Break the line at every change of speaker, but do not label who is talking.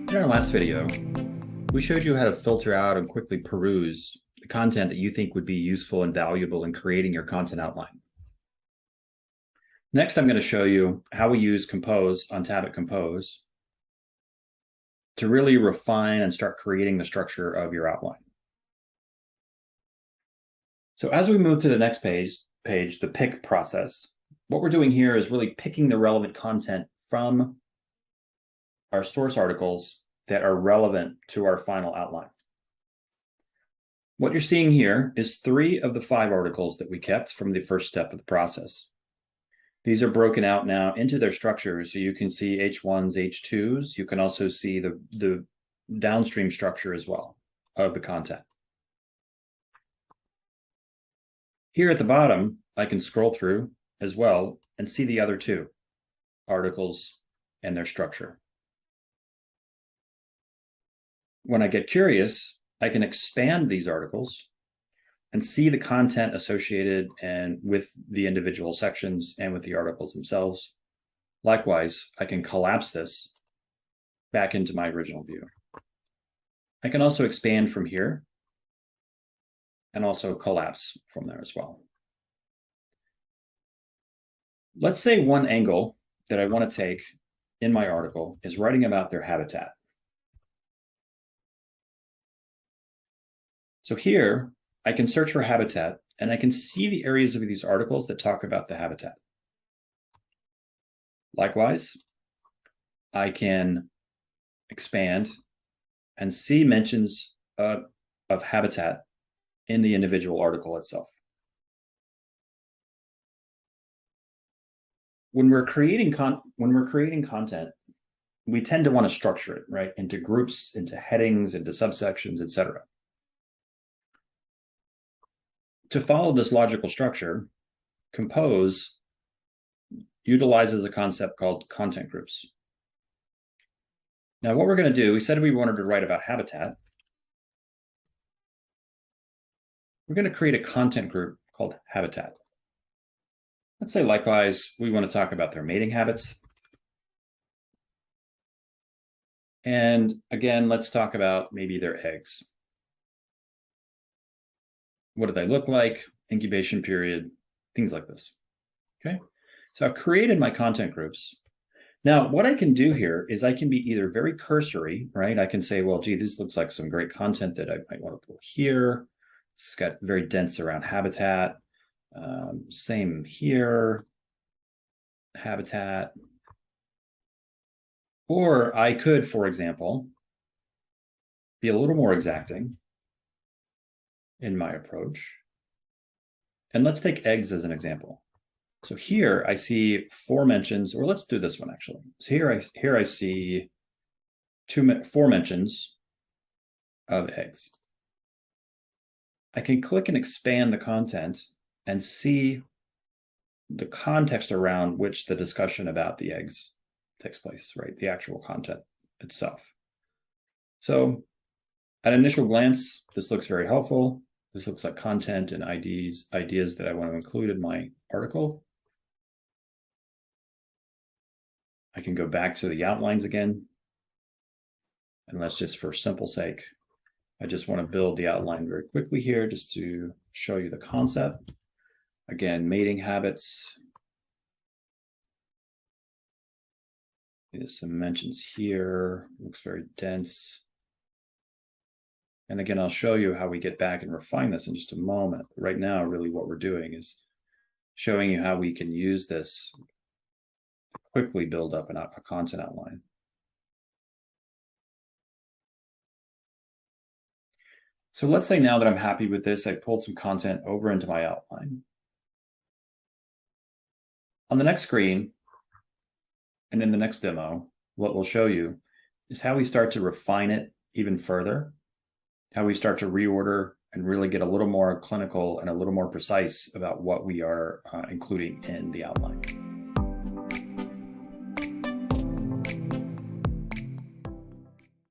In our last video, we showed you how to filter out and quickly peruse the content that you think would be useful and valuable in creating your content outline. Next, I'm going to show you how we use untabit compose to really refine and start creating the structure of your outline. So as we move to the next page, the pick process, what we're doing here is really picking the relevant content from our source articles that are relevant to our final outline. What you're seeing here is 3 of the 5 articles that we kept from the first step of the process. These are broken out now into their structures, so you can see H1s, H2s. You can also see the downstream structure as well of the content. Here at the bottom, I can scroll through as well and see the other 2 articles and their structure. When I get curious, I can expand these articles and see the content associated and with the individual sections and with the articles themselves. Likewise, I can collapse this back into my original view. I can also expand from here and also collapse from there as well. Let's say one angle that I want to take in my article is writing about their habitat. So here, I can search for habitat, and I can see the areas of these articles that talk about the habitat. Likewise, I can expand and see mentions of habitat in the individual article itself. When we're creating content, we tend to want to structure it, right, into groups, into headings, into subsections, etc. To follow this logical structure, Compose utilizes a concept called content groups. Now, what we're going to do, we said we wanted to write about habitat. We're going to create a content group called habitat. Let's say, likewise, we want to talk about their mating habits. And again, let's talk about maybe their eggs. What do they look like? Incubation period, things like this. Okay, so I've created my content groups. Now, what I can do here is I can be either very cursory, right? I can say, well, gee, this looks like some great content that I might want to put here. It's got very dense around habitat. Same here, habitat. Or I could, for example, be a little more exacting in my approach. And let's take eggs as an example. So here I see 4 mentions, or let's do this one actually. So here I see 4 mentions of eggs. I can click and expand the content and see the context around which the discussion about the eggs takes place, right? The actual content itself. So at initial glance, this looks very helpful. This looks like content and ideas that I want to include in my article. I can go back to the outlines again. And let's just, for simple sake, I just want to build the outline very quickly here just to show you the concept. Again, mating habits. There's some mentions here. Looks very dense. And again, I'll show you how we get back and refine this in just a moment. Right now, really what we're doing is showing you how we can use this to quickly build up a content outline. So let's say now that I'm happy with this, I pulled some content over into my outline. On the next screen, and in the next demo, what we'll show you is how we start to refine it even further, how we start to reorder and really get a little more clinical and a little more precise about what we are including in the outline.